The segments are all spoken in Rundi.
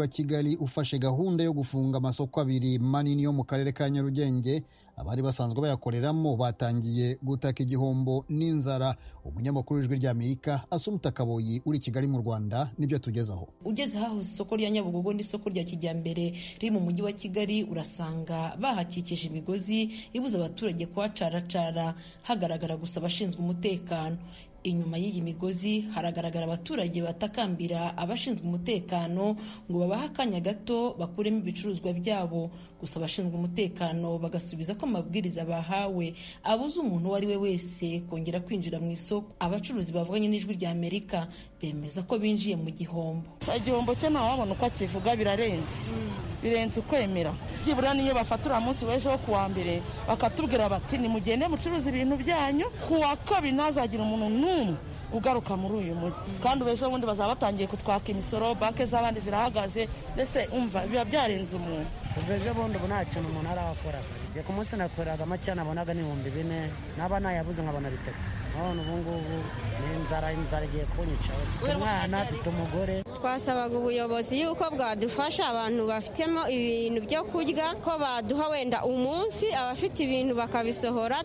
wa Kigali ufashe gahunda yo gufunga amasoko abiri manini yo mu karere ka Nyarugenge. Abari basanzwe bayakoreramo batangiye gutaka igihombo n'inzara. Umunyamakuru w'Ijwi ry'Amerika Asumta Kaboyi uri Kigali mu Rwanda nibyo tugezaho. Ugeze haho isoko rya Nyabugogo n'isoko rya Kijyambere riri mu mujyi wa Kigali urasanga bahakikije imigozi ibuza abaturage kuhacaracara, hagaragara gusa abashinzwe umutekano. Inyuma y'iyi migozi haragaragara abaturage batakambira abashinzwe umutekano ngo babahe akanya gato bakuremo ibicuruzwa byabo, gusa abashinzwe umutekano bagasubiza ko amabwiriza bahawe abuza umuntu uwo ari we wese kongera kwinjira mu isoko. Abacuruzi bavuganye n'Ijwi ry'Amerika bemeza ko binjiye mu gihombo. Igihombo cyo ntawabona uko akivuga, birenze ukwemera. Byibura niyo bafatura munsi w'ejo wo kuwa mbere bakatubwira bati nimugende mucuruza ibintu byanyu, kuwa kabiri ntazagira umuntu n'umwe ugaruka muri uyu mujyi. Kandi ejo bundi bazaba batangiye kutwaka imisoro, banke z'abandi zirahagaze, mbese umva biba byarenze umuntu. Ejo bundi ubu nta kintu umuntu arakora. Ku munsi nakoraga make nabonaga ni 4,000, naba nayabuze nkabona 3. None ubu ngubu inzara igiye kunyica. Umwana afite umugore. Twasabaga ubuyobozi yuko bwadufasha abantu bafitemo ibintu byo kurya, ko baduha wenda umunsi abafite ibintu bakabisohora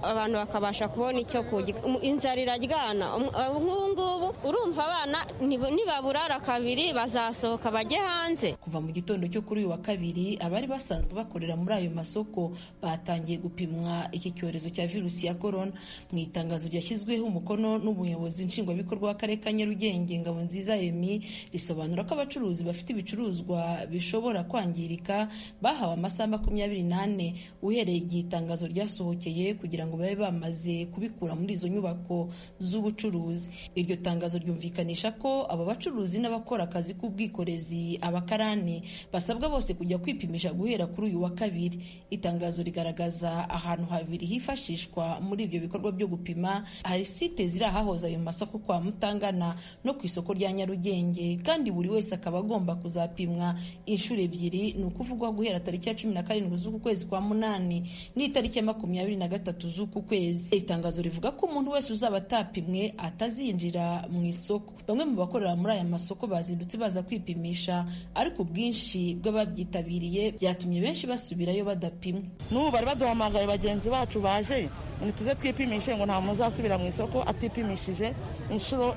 abantu bakabasha kubona icyo kurya. Inzara iraryana. Ngubu urumva abana nibaburara kabiri bazasohoka bajye hanze. Kuva mu gitondo cyo kuri uyu wa kabiri abari basanzwe bakorera muri ayo masoko batangiye gupimwa iki cyorezo cya virusi ya corona. Mu itangazo ryashyizweho umukono n'umuyobozi nshingwabikorwa w'akarere ka Nyarugenge Ngabonziza Emi risobanura ko abacuruzi bafite ibicuruzwa bishobora kwangirika bahawe amasaha 24 uhereye igihe itangazo ryasohokeye kugira ngo babe bamaze kubikura muri izo nyubako z'ubucuruzi. Iryo tangazo ryumvikanisha ko aba bacuruzi n'abakora akazi k'ubwikorezi abakarani basabwa bose kujya kwipimisha guhera kuri uyu wa kabiri. Itangazo rigaragaza ahantu habiri hifashishwa muri ibyo bikorwa byo gupima. Hari site ziri ahahoze ayo masoko kwa Mutangana no ku isoko rya Nyarugenge, kandi buri wese akaba agomba kuzapimwa inshuro ebyiri, ni ukuvugwa guhera tariki ya 17 z'uku kwezi kwa munani n'itariki ya 23 z'uku kwezi. Itangazo rivuga ko umuntu wese uzaba atapimwe atazinjira mu isoko. Bamwe mu bakorera muri aya masoko bazindutse baza kwipimisha, ariko ubwinshi bw'ababyitabiriye byatumye benshi basubirayo badapimwe. N'ubu bari baduhamagaye bagenzi bacu baje ngo tuze twipimishe, ngo nta muzasubira mu isoko atipimishije inshuro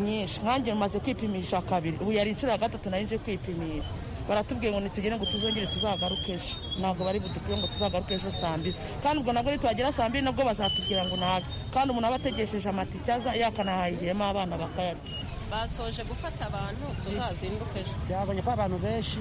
nyinshi. Nkanjye maze kwipimisha kabiri, ubu yari inshuro ya gatatu narinje kwipimisha. Baratubwiye ngo nitugire ngo tuzongere tuzagaruke ejo. Ntabwo bari budupime ngo tuzagaruke ejo saa 2, kandi ubwo nabwo nitwagera saa 2 nabwo bazatubwira ngo ntabwo, kandi umuntu aba ategesheje amatike aza yakanahahiremo abana bakayarya. Basoje gufata abantu tuzazinduke ejo. Byabonye ko abantu benshi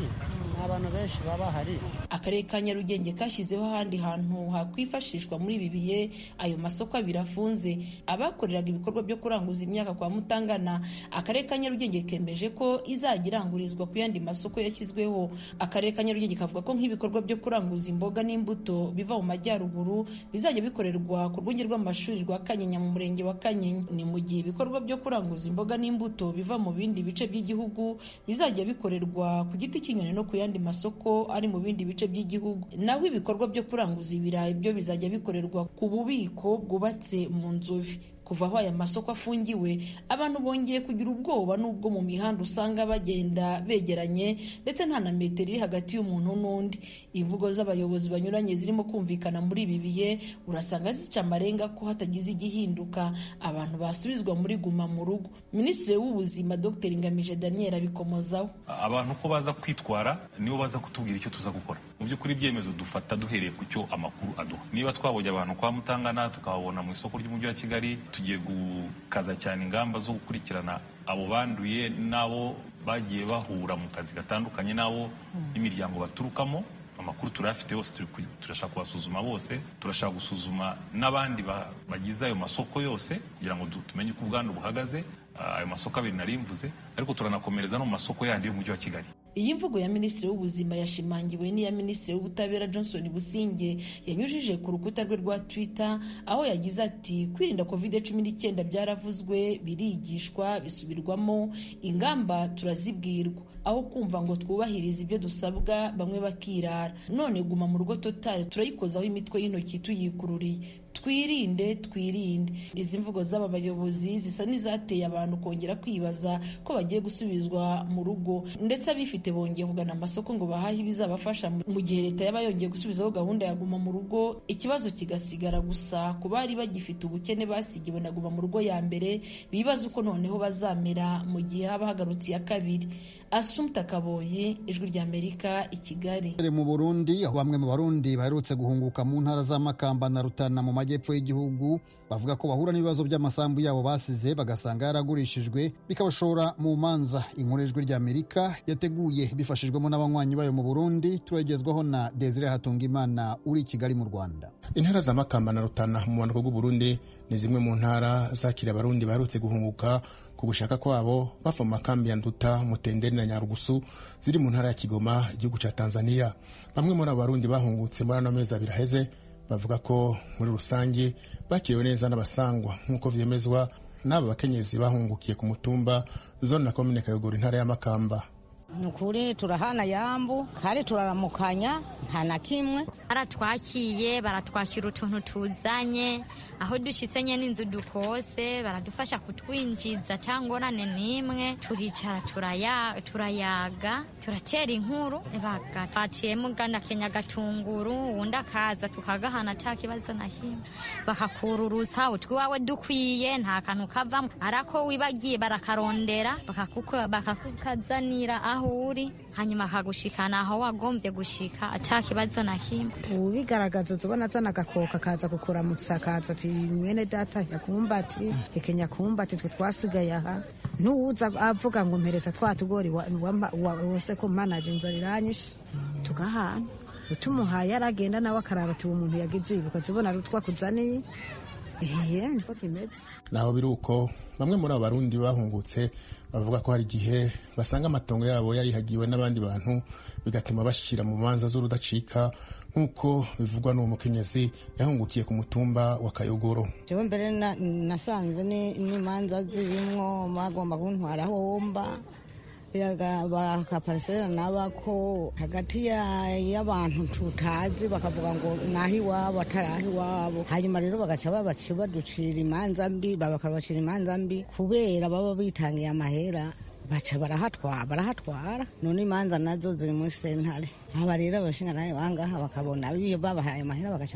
baba hari. Akarere ka Nyarugenge kashyizeho ahandi hantu hakwifashishwa muri ibi bihe ayo masoko abiri afunze. Abakoreraga ibikorwa byo kuranguza imyaka kwa Mutangana, akarere ka Nyarugenge kemeje ko izajya irangurizwa ku yandi masoko yashyizweho. Akarere ka Nyarugenge kavuga ko nk'ibikorwa byo kuranguza imboga n'imbuto biva mu majyaruguru bizajya bikorerwa ku rwunge rw'amashuri rwa Kanyinya mu murenge wa Kanyinya. Ni mu gihe ibikorwa byo kuranguza imboga n'imbuto biva mu bindi bice by'igihugu bizajya bikorerwa ku giti cy'inyoni no ku yandi masoko ari mu bindi bice by'igihugu. Naho ibikorwa byo kuranguza ibirayi byo bizajya bikorerwa ku bubiko bwubatse mu nzovi. Kuva aho aya masoko afungiwe, abantu bongeye kugira ubwoba n'ubwo mu mihanda usanga bagenda begeranye ndetse nta na metero iri hagati y'umuntu n'undi. Imvugo z'abayobozi banyuranye zirimo kumvikana muri ibi bihe urasanga zica amarenga ko hatagize igihinduka abantu basubizwa muri guma mu rugo. Minisitiri w'Ubuzima Dr Ngamije Daniel abikomozaho. Abantu ko baza kwitwara nibo baza kutubwira icyo tuza gukora. Mu by'ukuri ibyemezo dufata duhereye ku cyo amakuru aduha. Niba twabonye abantu kwa Mutangana tukababona mu isoko ry'umujyi wa Kigali, tugiye gukaza cyane ingamba zo gukurikirana abo banduye n'abo bagiye bahura mu kazi gatandukanye n'abo imiryango baturukamo. Amakuru turafite yose turashaka kubasuzuma bose, turashaka gusuzuma n'abandi bagize ayo masoko yose kugira ngo tumenye uko ubwandu buhagaze. Ayo masoko abiri narimvuze, ariko turanakomereza no mu masoko yandi y'umujyi wa Kigali. Iyi mvugo ya Minisitiri w'Ubuzima yashimangiwe n'iya Minisitiri w'Ubutabera Johnson Businge yanyujije ku rukuta rwe rwa Twitter, aho yagize ati kwirinda COVID-19 byaravuzwe, birigishwa, bisubirwamo, ingamba turazibwirwa. aho kumva ngo twubahirize ibyo dusabwa bamwe bakirara. None guma mu rugo totale turayikozaho imitwe y'intoki tuyikururiye. Twirinde. Izi mvugo z'aba bayobozi zisa n'izateye abantu kongera kwibaza ko bagiye gusubizwa mu rugo, ndetse abifite bongeye kugana amasoko ngo bahahe ibizabafasha mu gihe leta yaba yongeye gusubizaho gahunda ya guma mu rugo. Ikibazo kigasigara gusa ku bari bagifite ubukene basigiwe na guma mu rugo ya mbere, bibaza uko noneho bazamera mu gihe haba hagarutse iya kabiri. Assumpta Kaboye, Ijwi ry'Amerika, i Kigali. Mu Burundi, aho bamwe mu Barundi baherutse guhunguka mu ntara za Makamba na Rutana mu majyepfo y'igihugu bavuga ko bahura n'ibibazo by'amasambu yabo basize bagasanga yaragurishijwe bikabashora mu manza. Inkuru Ijwi ry'Amerika yateguye bifashijwemo n'abanywanyi bayo mu Burundi, turagezwaho na Desire Hatungimana uri i Kigali mu Rwanda. Intara za Makamba na Rutana mu bumanuko bw'u Burundi ni zimwe mu ntara zakira Abarundi baherutse guhunguka ku gushaka kwabo bava mu makambi ya Nduta, Mutenderi na Nyarugusu ziri mu ntara ya Kigoma, igihugu ca Tanzania. Bamwe muri Abarundi bahungutse muri ano mezi abiri aheze bavuga ko muri rusange bakiriwe neza n'abasangwa nk'uko vyemezwa n'aba bakenyezi bahungukiye ku mutumba zone na komine Kayogoro, intara ya Makamba. Nukuri turahana yambu kare turaramukanya nta na kimwe. Baratwakiye, baratwakira utuntu tuzanye, aho dushitsenye n'inzu dukose baradufasha kutwinjiza cyangorane nimwe, turicara turayaga turatera inkuru bagatiyemo gana Kenya gatunguru wundi akaza tukagahana ta kibazo na himwe, bakakururutsa utwiwawe dukwiye nta kantu kavamo, arako wibagiye barakarondera bakakukazanira uri hanyuma akagushikana aho wagombye gushika ata kibazo na kimwe. Ubigaragaza uzobona azana agakoka kaza kukuramutsa, kaza ati mwene data yakumbati Kenya kumbati twe twasigaye aha, ntuza avuga ngo mpereza twatugori wose ko manager nzariranyishe tugahana utumuhaye aragenda nawe akaraba ati umuntu yagize ibuka zibona rutwa kuzaniye. Niko kimeze. Naho biruko bamwe muri Abarundi bahungutse bavuga ko hari igihe basanga amatongo yabo yarihagiwe n'abandi bantu bigatuma bashikira mu manza z'urudacika, nk'uko bivugwa n'uwo mukenyezi yahungukiye ku mutumba wa Kayogoro. Jewe mbere nasanze n'imanza zirimwo bagomba kuntwara homba bakaparisera nabako hagati y'abantu tutazi, bakavuga ngo nahi iwabo atarahi iwabo, hanyuma rero bagaca baducira imanza mbi, bakabacira imanza mbi kubera baba bitangiye amahera, baca barahatwara. None imanza nazo ziri muri sentare, aba rero abashinga nayo bangaha bakabona babahaye amahera bagaca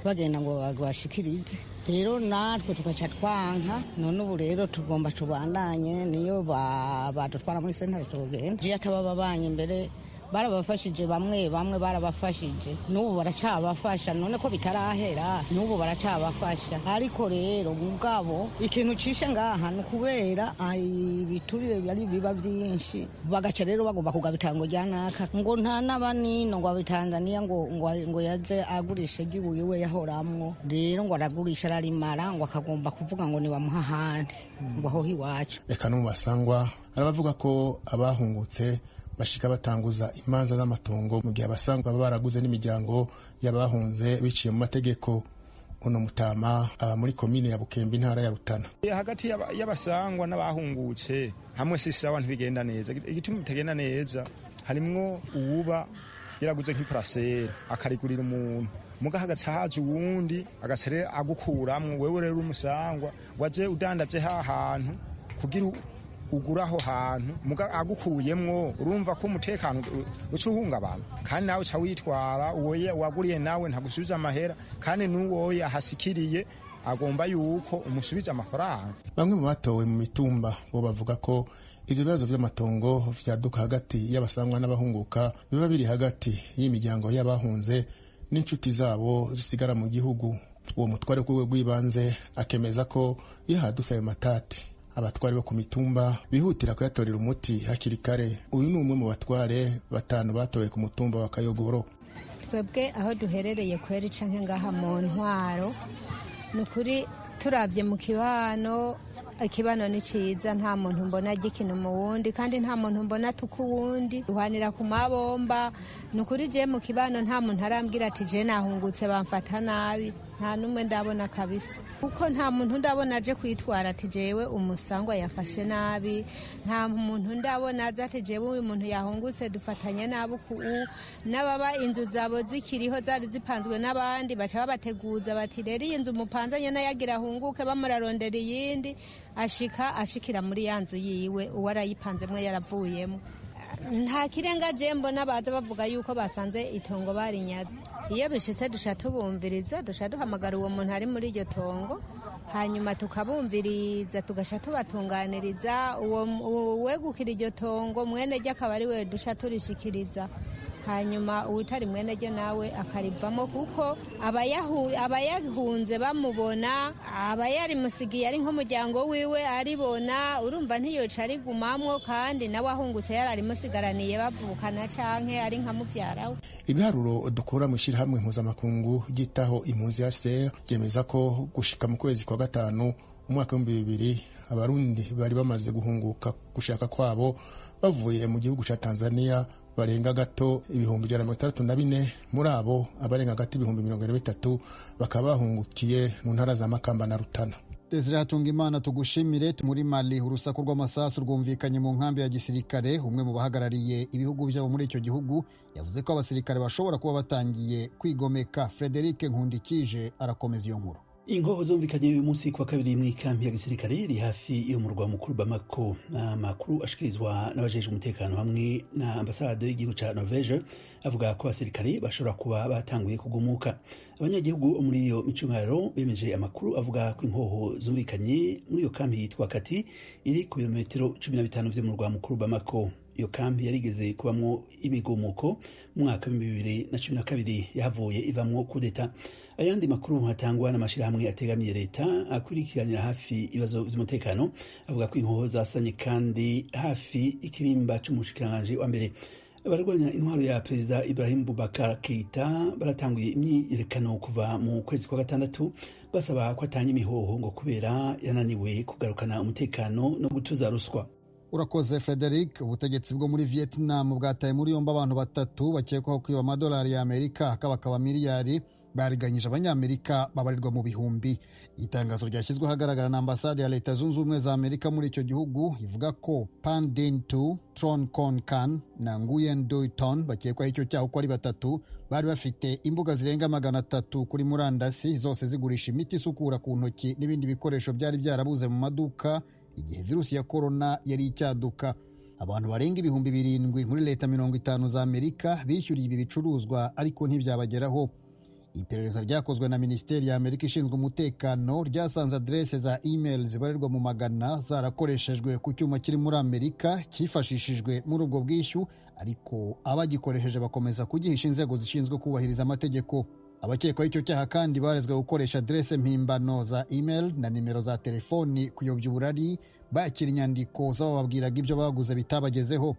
bagenda ngo bashikirize, rero natwe tugaca twanka. None ubu rero tugomba tubandanye, niyo badutwara muri sentare tugenda. Jiya atababanye imbere barabafashije, bamwe barabafashije, n'ubu baracabafasha, none ko bitarahera n'ubu baracabafasha. Ariko rero mugabo ikintu cishe ngaha ni kubera ibiturire byari biba byinshi, bagaca rero bagomba kugabitango ryanaka ngo nta n'abanino ngo abitanzaniya ngo yaje agurisha igibuye we yahoramwo, rero ngo aragurisha ararimara ngo akagomba kuvuga ngo nibamuha ahandi ngo aho iwacu. Reka no mu basangwa arabavuga ko abahungutse bashika batanguza imanza z'amatongo mu gihe abasangwa baba baraguze n'imiryango y'abahunze biciye mu mategeko. Uno mutama aba muri komine ya Bukembe, intara ya Rutana. Hagati y'abasangwa n'abahungutse hamwe si sawa, ntibigenda neza. Igituma bitagenda neza harimwo uwuba yaraguze nk'iparasera akarigurira umuntu, muga hagaca haje uwundi agasere agukuramwo, wewe rero umusangwa waje udandaje hantu kugira uguraho hantu, muga agukuyemwo urumva ko umutekano ucuhungabana, kandi nawe ca witwara uwoye waguriye nawe ntagusubiza amahera, kandi n'uwoye ahasikiriye agomba yuko umusubiza amafaranga. Bamwe mu batowe mu mitumba bo bavuga ko ivyo bibazo vy'amatongo vyaduka hagati y'abasangwa n'abahunguka biba biri hagati y'imiryango y'abahunze n'inshuti zabo zisigara mu gihugu. Uwo mutware k'urwego rw'ibanze akemeza ko iyo hadutse ayo matati abatware bo ku mitumba bihutira kuyatorera umuti hakiri kare. Uyu ni umwe mu batware 5 batowe ku mutumba wa Kayogoro. Twebwe aho duherereye kweri canke ngaha mu ntwaro, nukuri turavye mu kibano ikibano ni ciza, nta muntu mbona agikina mu wundi kandi nta muntu mbona atuka uwundi, duhanira ku mabomba. Ni ukuri je mu kibano nta muntu arambwira ati je nahungutse bamfata nabi, nta n'umwe ndabona kabisa, kuko nta muntu ndabona aje kwitwara ati jewe umusangwa yafashe nabi, nta muntu ndabona aza ati jewe uyu muntu yahungutse dufatanye nabi. N'ababa inzu zabo zikiriho zari zipanzwe n'abandi baca babateguza bati rero iyi nzu mupanzanye nayagira ahunguke, bamurarondera iyindi ashikira muri ya nzu yiwe uwo arayipanzemwe yaravuyemo. Nta kirenga je mbona baza bavuga yuko basanze itongo barinyaze. Iyo bishitse dusha tubumviriza, dusha duhamagara uwo muntu ari muri iryo tongo, hanyuma tukabumviriza tugasha tubatunganiriza. Uwo wegukira iryo tongo mwene ryo akaba ari we dusha turishikiriza, hanyuma uwutari mwene ryo nawe akarivamo, kuko abayahunze bamubona, abayarimusigiye ari nk'umuryango wiwe aribona, urumva ntiyoca arigumamwo, kandi nawe ahungutse yararimusigaraniye bavukana canke ari nka muvyara we. Ibiharuro dukura mu ishyirahamwe mpuzamakungu ryitaho impunzi ya CR ryemeza ko gushika mu kwezi kwa gatanu umwaka w'2000 abarundi bari bamaze guhunguka gushaka kwabo bavuye mu gihugu ca Tanzania barenga gato 164. Muri abo abarenga gato 123 bakaba bahungukiye mu ntara za Makamba na Rutana. Desire Hatungimana, tugushimire. Muri Mali urusaku rw'amasasu rwumvikanye mu nkambi ya gisirikare. Umwe mu bahagarariye ibihugu byabo muri icyo gihugu yavuze ko abasirikare bashobora kuba batangiye kwigomeka. Frederic Nkundikije arakomeza iyo nkuru. Ingoho zumvikanye uyu munsi kwa kabiri mu ikambi ya gisirikare iri hafi yo mu murwa mukuru Bamako. Amakuru ashikirizwa n'abajejwe umutekano hamwe na ambasade y'igihugu ca Norvege avuga ko abasirikare bashobora kuba batanguye kugumuka. Abanyagihugu muri iyo micungararo bemeje amakuru avuga ko ingoho zumvikanye muri iyo kambi yitwa Kati iri ku birometero 15 vyo mu murwa mukuru Bamako. Iyo kambi yarigeze kubamwo imigumuko mu mwaka wa 2012 yahavuye ivamwo kudeta. Ayandi makuru hatangwa n'amashirahamwe ategamiye leta akurikiranira hafi ibibazo vy'umutekano avuga ko inkoho zasanye kandi hafi ikirimba c'umushikiranganje wa mbere. Abarwanya intwaro ya Perezida Ibrahim Boubacar Keita baratanguye imyiyerekano kuva mu kwezi kwa gatandatu basaba ko atanga imihoho ngo kubera yananiwe kugarukana umutekano no gutuza ruswa. Urakoze Frederic. Ubutegetsi bwo muri Vietnam bwataye muri yombi abantu 3 bakekwaho kwiba amadolari ya Amerika akabakaba miliyari bariganyije abanyamerika babarirwa mu bihumbi. Itangazo ryashyizwe hagaragara na ambasade ya Leta Zunze Ubumwe za Amerika muri icyo gihugu ivuga ko Pan Dinh Tu, Tron Kon Kan na Nguyen Doi Ton bakekwaho icyo cyaha uko ari 3 bari bafite imbuga zirenga 300 kuri murandasi, zose zigurisha imiti isukura ku ntoki n'ibindi bikoresho byari byarabuze mu maduka igihe virusi ya corona yari icyaduka. Abantu barenga 7,000 muri leta 50 za Amerika bishyuriye ibi bicuruzwa ariko ntibyabageraho. Iperereza ryakozwe na Minisiteri ya Amerika ishinzwe umutekano ryasanze adresse za email zibarirwa mu magana zarakoreshejwe ku cyuma kiri muri Amerika cyifashishijwe muri ubwo bwishyu, ariko abagikoresheje bakomeza kugihisha inzego zishinzwe kubahiriza amategeko. Abakekwaho icyo cyaha kandi barezwe gukoresha adresse mpimbano za email na nimero za telefoni kuyobya uburari, bakira inyandiko z'abababwiraga ibyo baguze bitabagezeho.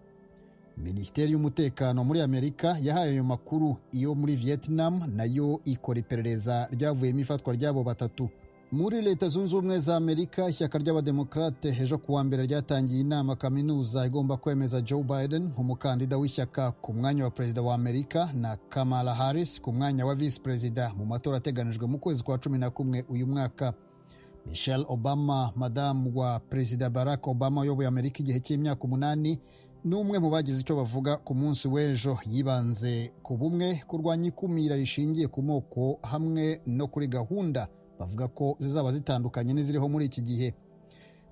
Minisiteri y'umutekano muri Amerika yahaye ayo makuru iyo muri Vietnam nayo ikora iperereza ryavuyemo ifatwa ryabo 3. Muri Leta Zunze Ubumwe za Amerika ishyaka ry'abademokrate ejo kuwa mbere ryatangiye inama kaminuza igomba kwemeza Joe Biden nk'umukandida w'ishyaka ku mwanya wa perezida wa Amerika na Kamala Harris ku mwanya wa vice perezida mu matora ateganijwe mu kwezi kwa 11 uyu mwaka. Michelle Obama, madamu wa perezida Barack Obama uyoboye Amerika igihe cy'imyaka 8, n'umwe mu bagize icyo bavuga ku munsi w'ejo. Yibanze ku bumwe, kurwanya ikumira rishingiye ku moko hamwe no kuri gahunda bavuga ko zizaba zitandukanye n'iziriho muri iki gihe.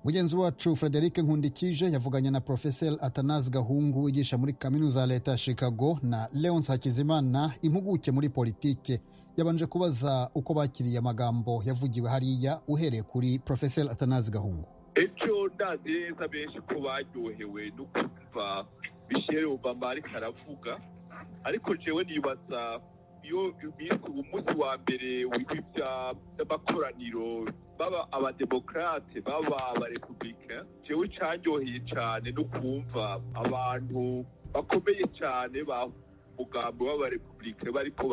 Mugenzi wacu Frederic Nkundikije yavuganye na Professor Athanase Gahungu wigisha muri kaminuza ya leta ya Chicago na Leonce Hakizimana impuguke muri politike. Yabanje kubaza uko bakiriye amagambo yavugiwe hariya, uhereye kuri Professor Athanase Gahungu. Ejo ndazi neza benshi ko baryohewe no kumva Michelle Obama ariko aravuga, ariko jewe nibaza iyo umunsi wa mbere w'amakoraniro baba abademokrate baba abarepublika, jewe cyanyoheye cyane no kumva abantu bakomeye cyane ba mugambo w'abarepublika bariko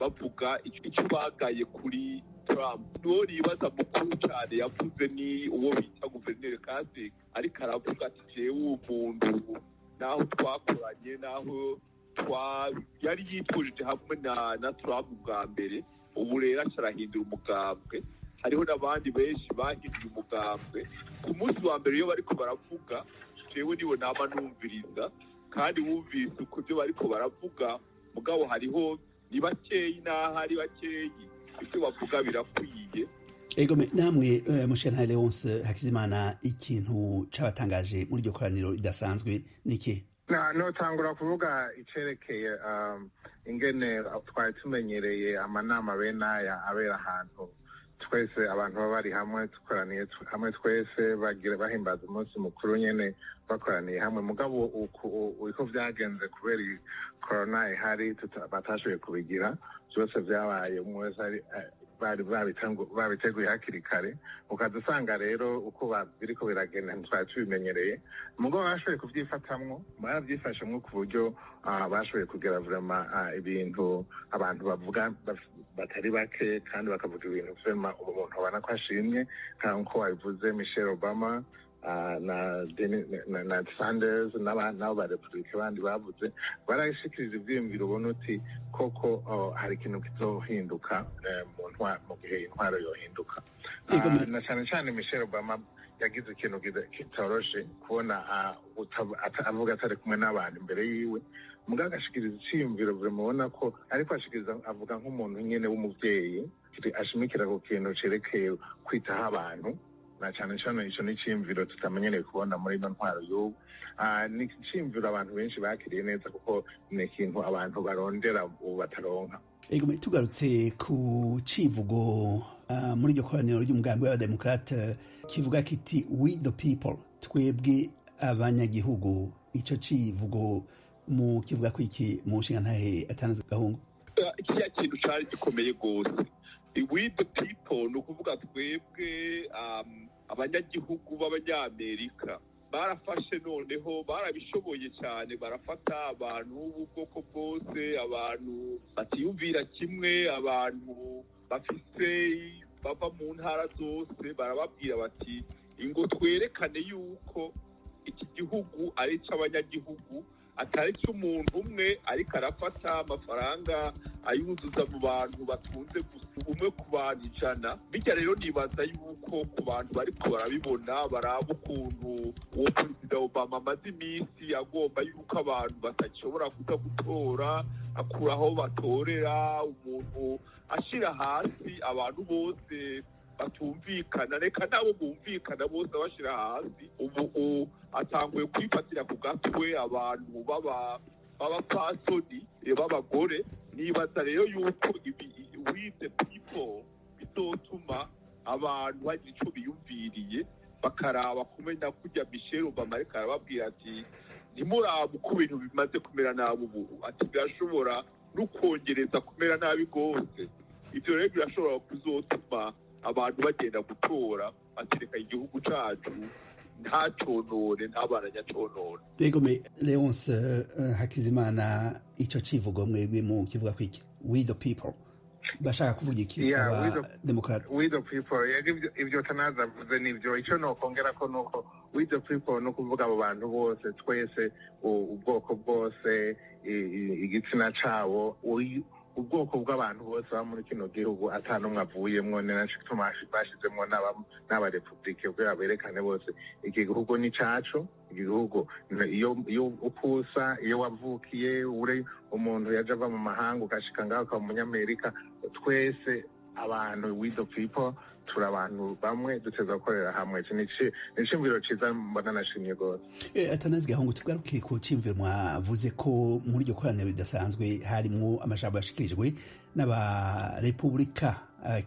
bavuga icyo bagaye kuri Trump niwo nibaza mukuru cyane yavuze ni uwo bita guverineri Kasich ariko aravuga ati jewe umuntu naho twakoranye naho yari yitujije hamwe na Trump bwa mbere ubu rero arahindura umugambwe hariho n'abandi benshi bahinduye umugambwe ku munsi wa mbere iyo bariko baravuga jewe niwe nama numviriza kandi wumvise uko ibyo bariko baravuga mugabo hariho ni bakeyi n'ahari bakeyi ibyo bavuga birakwiye. Ego namwe mushana Leonce Hakizimana ikintu cabatangaje muri iryo koraniro ridasanzwe niki? Notangura kuvuga icerekeye ingene twari tumenyereye amanama bene aya abera ahantu twese abantu baba bari hamwe dukoraniye hamwe twese bahimbaza umunsi mukuru nyene bakoraniye hamwe mugabo uko vyagenze kubera corona ihari batashoboye kubigira byose vyabaye umwe wese babiteguye hakiri kare ukadusanga rero uko biriko biragenda ntitwari tubimenyereye mugabo bashoboye kuvyifatamwo baravyifashemwo ku buryo bashoboye kugera vraiment ibintu abantu bavuga batari bake kandi bakavuga ibintu vyema umuntu abona ko ashimye nkuko wabivuze Michelle Obama na Sanders n'abo ba Republika bandi bavuze barashikiriza ivyiyumviro ubona uti koko hari ikintu kizohinduka mu gihe intwaro yohinduka na cyane cyane Michelle Obama yagize ikintu kitoroshe kubona avuga atari kumwe n'abantu imbere yiwe muganga ashikiriza iciyumviro mubona ko ariko ashikiriza avuga nk'umuntu nyene w'umuvyeyi ashimikira ku kintu cerekeye kwitaho abantu na cyane cyane ico n'iciyumviro tutamenyereye kubona muri ino ntwaro y'ubu ni iciyumviro abantu benshi bakiriye neza kuko ni ikintu abantu barondera ubu bataronka. Ego tugarutse ku civugo muri iryo koraniro ry'umugambi w'abademokrate kivuga kiti we the people twebwe abanyagihugu ico civugo mu kivuga ko iki mu nshinga ntahe atanaze gahungu ikiya kintu cari gikomeye gose we the people ni ukuvuga twebwe abanyagihugu b'abanyamerika barafashe noneho barabishoboye cyane barafata abantu b'ubwoko bwose abantu batiyumvira kimwe abantu bafise bava mu ntara zose barababwira bati ingo twerekane yuko iki gihugu ari icy'abanyagihugu atari cy'umuntu umwe ariko arafata amafaranga ayuzuza mu bantu batunze gusa umwe ku bantu 100 bijya rero nibaza yuko ku bantu bariko barabibona baraba ukuntu uwo perezida Obama amaze iminsi agomba yuko abantu batashobora kuza gutora akuraho batorera umuntu ashira hasi abantu bose batumvikana reka nabo bumvikana bose bashira hasi ubu atanguye kwifatira ku gatwe abantu b'abapasoni b'abagore nibaza rero yuko we the people bizotuma abantu bagira ico biyumviriye bakaraba kumenya kujya Michelle Obama ariko arababwira ati ntimuraba uko ibintu bimaze kumera nabi ubu ati birashobora no kongereza kumera nabi gose ivyo rero birashobora kuzotuma abantu bagenda gutora batereka igihugu cacu nta conone nta baranyaconone. Ego Leonce Hakizimana ico civugo mwebwe mu kivuga kwiki we the people bashaka kuvuga iki aba democrat we the people ivyo tanaza vuze nivyo ico no kongera ko nuko we the people no kuvuga abo bantu bose twese ubwoko bwose igitsina cabo ubwoko bw'abantu bose ba muri kino gihugu atanumwe avuyemwo nenashituma bashizemwo n'abarepublike kugira berekane bose iki gihugu ni cacu igihugu iyo ukusa iyo wavukiye ure umuntu yaje ava mu mahanga ukashika ngaho ka munyamerika twese abantu we the people turi abantu bamwe duteza gukorera hamwe nicimviro ciza mbona nashimye gose. Atanazi gahungu tugaruke ku cimviro mwavuze ko muri iryo koraniro ridasanzwe harimwo amajambo yashikirijwe n'abarepublika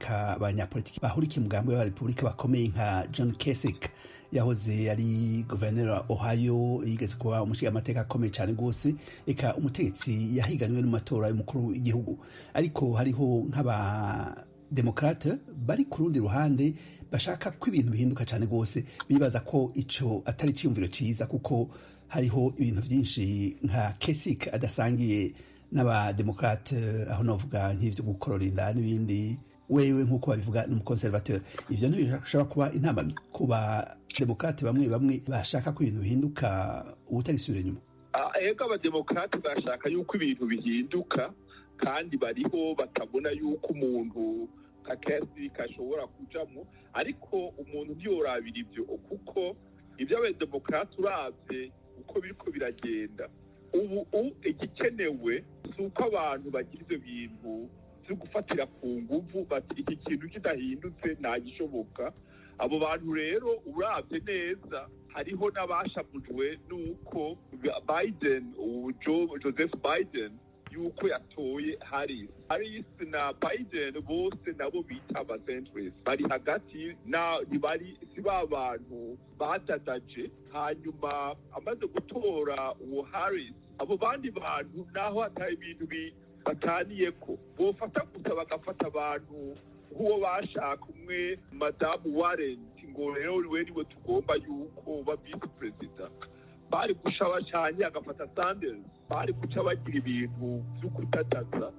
abanyapolitiki bahurikiye umugambi w'abarepublika bakomeye nka John Kasich yahoze ari guverineri wa Ohio yigeze kuba umushingamateka akomeye cyane rwose eka umutegetsi yahiganywe n'amatora y'umukuru w'igihugu ariko hariho nk'aba demokrate bari ku rundi ruhande bashaka ko ibintu bihinduka cyane rwose bibaza ko ico atari cyumviro ciza kuko hariho ibintu byinshi nka Kasich adasangiye n'abademokrate aho novuga nk'ivyo gukorora inda n'ibindi wewe nk'uko babivuga ni umukonservateur, ivyo ntibishobora kuba intambamyi ku bademokrate bamwe bamwe bashaka ko ibintu bihinduka ubutagisubira inyuma? Ego abademokrate bashaka yuko ibintu bihinduka, kandi bariho batabona yuko umuntu kakesi kashobora kujamwo, ariko umuntu ntiyorabira ivyo, kuko ibyo abademokrate uravye uko biriko biragenda ubu igikenewe si uko abantu bagira ivyo bintu vyo gufatira ku nguvu bati iki kintu kidahindutse ntagishoboka. Abo bantu rero uravye neza hariho n'abashamujwe n'uko Biden, Joseph Biden yuko yatoye Harris na Biden bose nabo bita abacentrist, bari hagati ntibari si ba bantu badadaje. Hanyuma amaze gutora uwo Harris, abo bandi bantu naho hatari ibintu bataniyeko, bofata gusa bagafata abantu nk'uwo bashaka umwe Madamu Warren, ngo rero we niwe tugomba yuko uba vice perezida. Bari guca bacanye agafata Sanders, bari guca bagira ibintu vyo kutataza.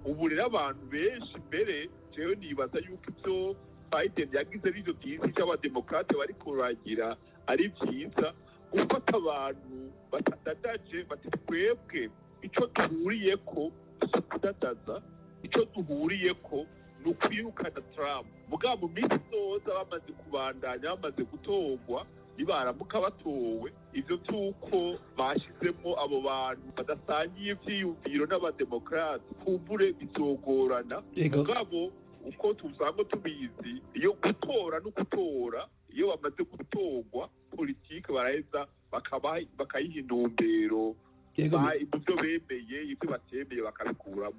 Ubu rero abantu benshi mbere jewe nibaza yuko ivyo Biden yagize n'ivyo byiza cy'abademokrate bari kuragira ari vyiza, gufata abantu batadadaje bati twebwe ico duhuriyeko si kudadaza, ico duhuriyeko ni ukwirukana Trump. Mugabo mu minsi zoza bamaze kubandanya, bamaze gutorwa, nibaramuka batowe, ivyo vy'uko bashizemo abo bantu badasangiye ivyiyumviro n'abademokrate kumbure bizogorana. Mugabo uko tuzango tubizi, iyo gutora no gutora, iyo bamaze gutorwa politike baraheza bakayiha intumbero, ibyo bemeye ibyo batemeye bakabikuramo.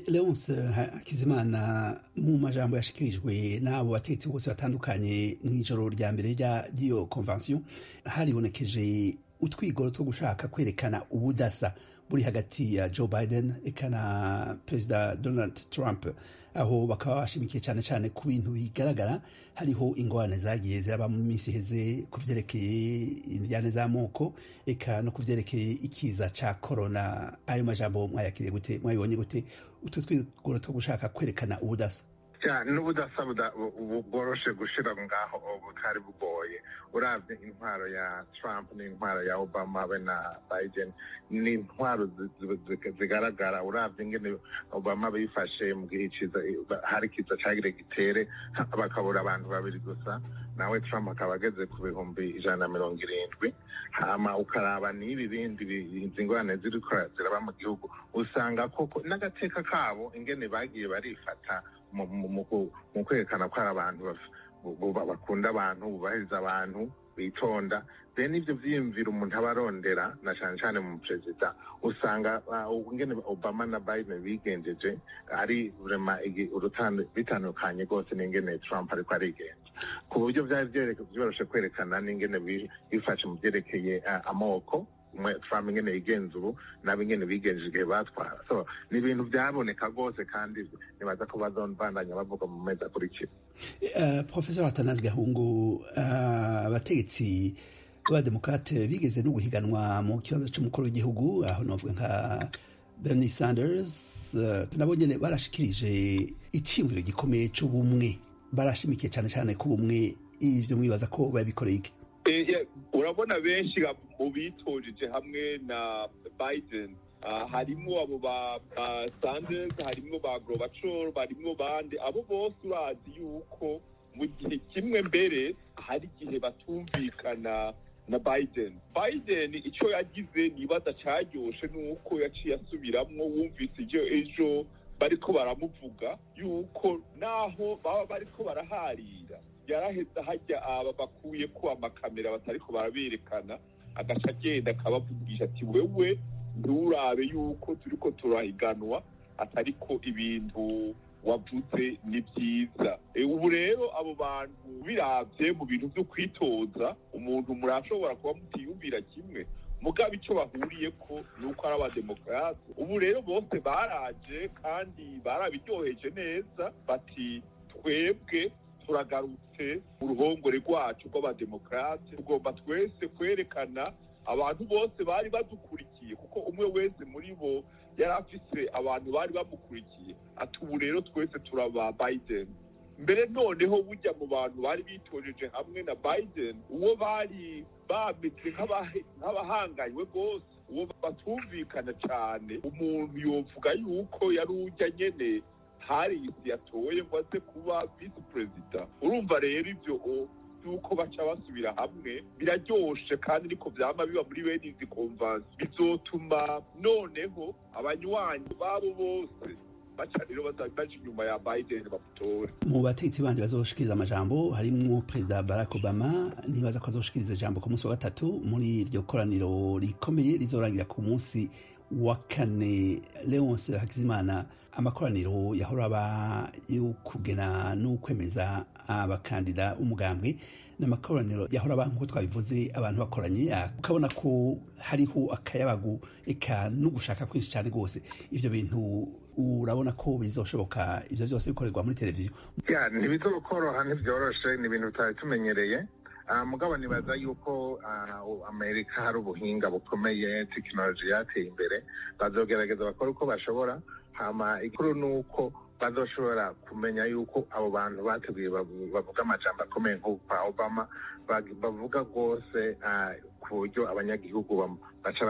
Leonce Hakizimana, mu majambo yashikirijwe n'abo bategetsi bose batandukanye mw'ijoro rya mbere ry'iyo convention, haribonekeje utwigoro two gushaka kwerekana ubudasa buri hagati ya Joe Biden eka na Perezida Donald Trump, aho bakaba bashimikiye cyane cyane ku bintu bigaragara. Hariho ingorane zagiye ziraba mu minsi iheze ku vyerekeye indyane z'amoko eka no ku vyerekeye ikiza ca corona. Ayo majambo mwayakiriye gute, mwayibonye gute utwo twigoro two gushaka kwerekana ubudasa? N'ubudasa bworoshe gushira ngaho butari bugoye. Uravye intwaro ya Trump n'intwaro ya Obama be na Biden ni intwaro zigaragara. Uravye ingene Obama bifashe mu gihe hari kiza cagire gitere bakabura abantu babiri gusa, nawe Trump akaba ageze ku bihumbi 170. Hama ukaraba n'ibi bindi ingorane ziraba mu gihugu, usanga koko n'agateka kabo ingene bagiye barifata mu kwerekana ko ari abantu bakunda abantu, bubahiriza abantu, bitonda. Then ivyo vyiyumvira umuntu aba arondera na cane cane mu perezida, usanga ingene Obama na Biden bigenjeje ari vraiment bitandukanye rwose n'ingene Trump ariko arigenza, ku buryo vyari vyoroshe kwerekana n'ingene bifashe mu vyerekeye amoko. Trump ingene yigenza ubu nabo ingene bigenje igihe batwara, so ni ibintu byaboneka rwose, kandi nibaza ko bazobandanya bavuga mu mezi akurikira. Professor Atanazi Gahungu, abategetsi b'abademokrate bigeze no guhiganwa mu kibanza c'umukuru w'igihugu, aho novuga nka Bernie Sanders, nabo nyene barashikirije iciyumviro gikomeye c'ubumwe, barashimikiye cyane cyane ku bumwe. Ivyo mwibaza ko babikoreye iki? Urabona benshi mu bitojeje hamwe na Biden, harimo abo ba Sanders, harimo ba Gorbachev, harimo bande, abo bose urazi yuko mu gihe kimwe mbere hari igihe batumvikana na Biden icyo yagize nibaza caryoshe nuko yaciye asubiramwo. Wumvise ejo bariko baramuvuga yuko naho baba bariko baraharira, yaraheza hajya bakuye ko amakamera batariko baraberekana, agaca agenda akabavugisha ati wewe nturabe yuko turiko turahiganwa, atariko ibintu wavuze ni byiza. Ubu rero abo bantu biravye mu bintu vyo kwitoza, umuntu murashobora kuba mutiyumvira kimwe, mugabo icyo bahuriyeko nuko ari abademokrate. Ubu rero bose baraje kandi barabiryoheje neza, bati twebwe turagarutse mu ruhongore rwacu rw'abademokrate, tugomba twese kwerekana abantu bose bari badukurikiye, kuko umwe wese muri bo yari afise abantu bari bamukurikiye, ati ubu rero twese turaba Biden. Mbere noneho bujya mu bantu bari bitojeje hamwe na Biden, uwo bari bameze nk'abahanganywe rwose, uwo batumvikana cyane, umuntu yovuga yuko yari ujya nyene Harris yatoye ngo aze kuba vice perezida. Urumva rero ivyo yuko baca basubira hamwe biraryoshe, kandi niko vyama biba muri bene izi convention, bizotuma noneho abanywanyi babo bose baca rero baje inyuma ya Biden bamutore. Mu bategetsi bandi bazoshikiriza amajambo harimwo perezida Barack Obama, nibaza ko azoshikiriza ijambo ku munsi wa gatatu muri iryo koraniro rikomeye rizorangira ku munsi wa kane. Leonce Hakizimana, amakoraniro yahora aba yo kugena no kwemeza abakandida umugambwe n'amakoraniro yahora aba nk'uko twabivuze abantu bakoranye, ukabona ko hariho akayabagu eka no gushaka kwinshi cyane rwose. Ivyo bintu urabona ko bizoshoboka ivyo byose bikorerwa muri televiziyo? Ntibizokoroha, ntibyoroshe, ni ibintu tutari tumenyereye. Mugabo nibaza yuko Amerika hari ubuhinga bukomeye, tekinoloji yateye imbere, bazogerageza bakora uko bashobora. Hama ikuru nuko bazoshobora kumenya yuko abo bantu bateguye bavuga amajambo akomeye nk'uko Obama bavuga rwose ku buryo abanyagihugu baca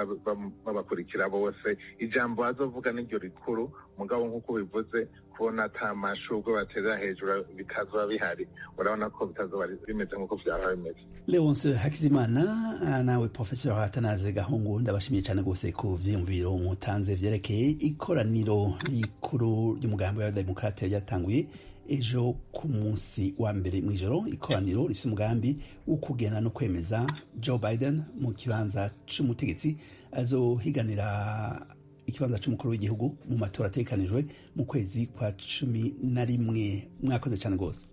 babakurikira bose. Ijambo bazovuga n'iryo rikuru, mugabo nk'uko bivuze, kubona ata mashurwe batera hejuru bikazoba bihari, urabona ko bitazoba bimeze nk'uko vyaba bimeze. Leonce Hakizimana, nawe Professor Atanaze Gahungu, ndabashimiye cyane rwose ku vyiyumviro mutanze vyerekeye ikoraniro rikuru ry'umugambi wa Demokrate ryatanguye ejo ku munsi wa mbere mw'ijoro. Ikoraniro rifite umugambi wo kugena no kwemeza Joe Biden mu kibanza c'umutegetsi azohiganira ikibanza c'umukuru w'igihugu mu matora ategekanijwe mu kwezi kwa 11. Mwakoze cyane rwose.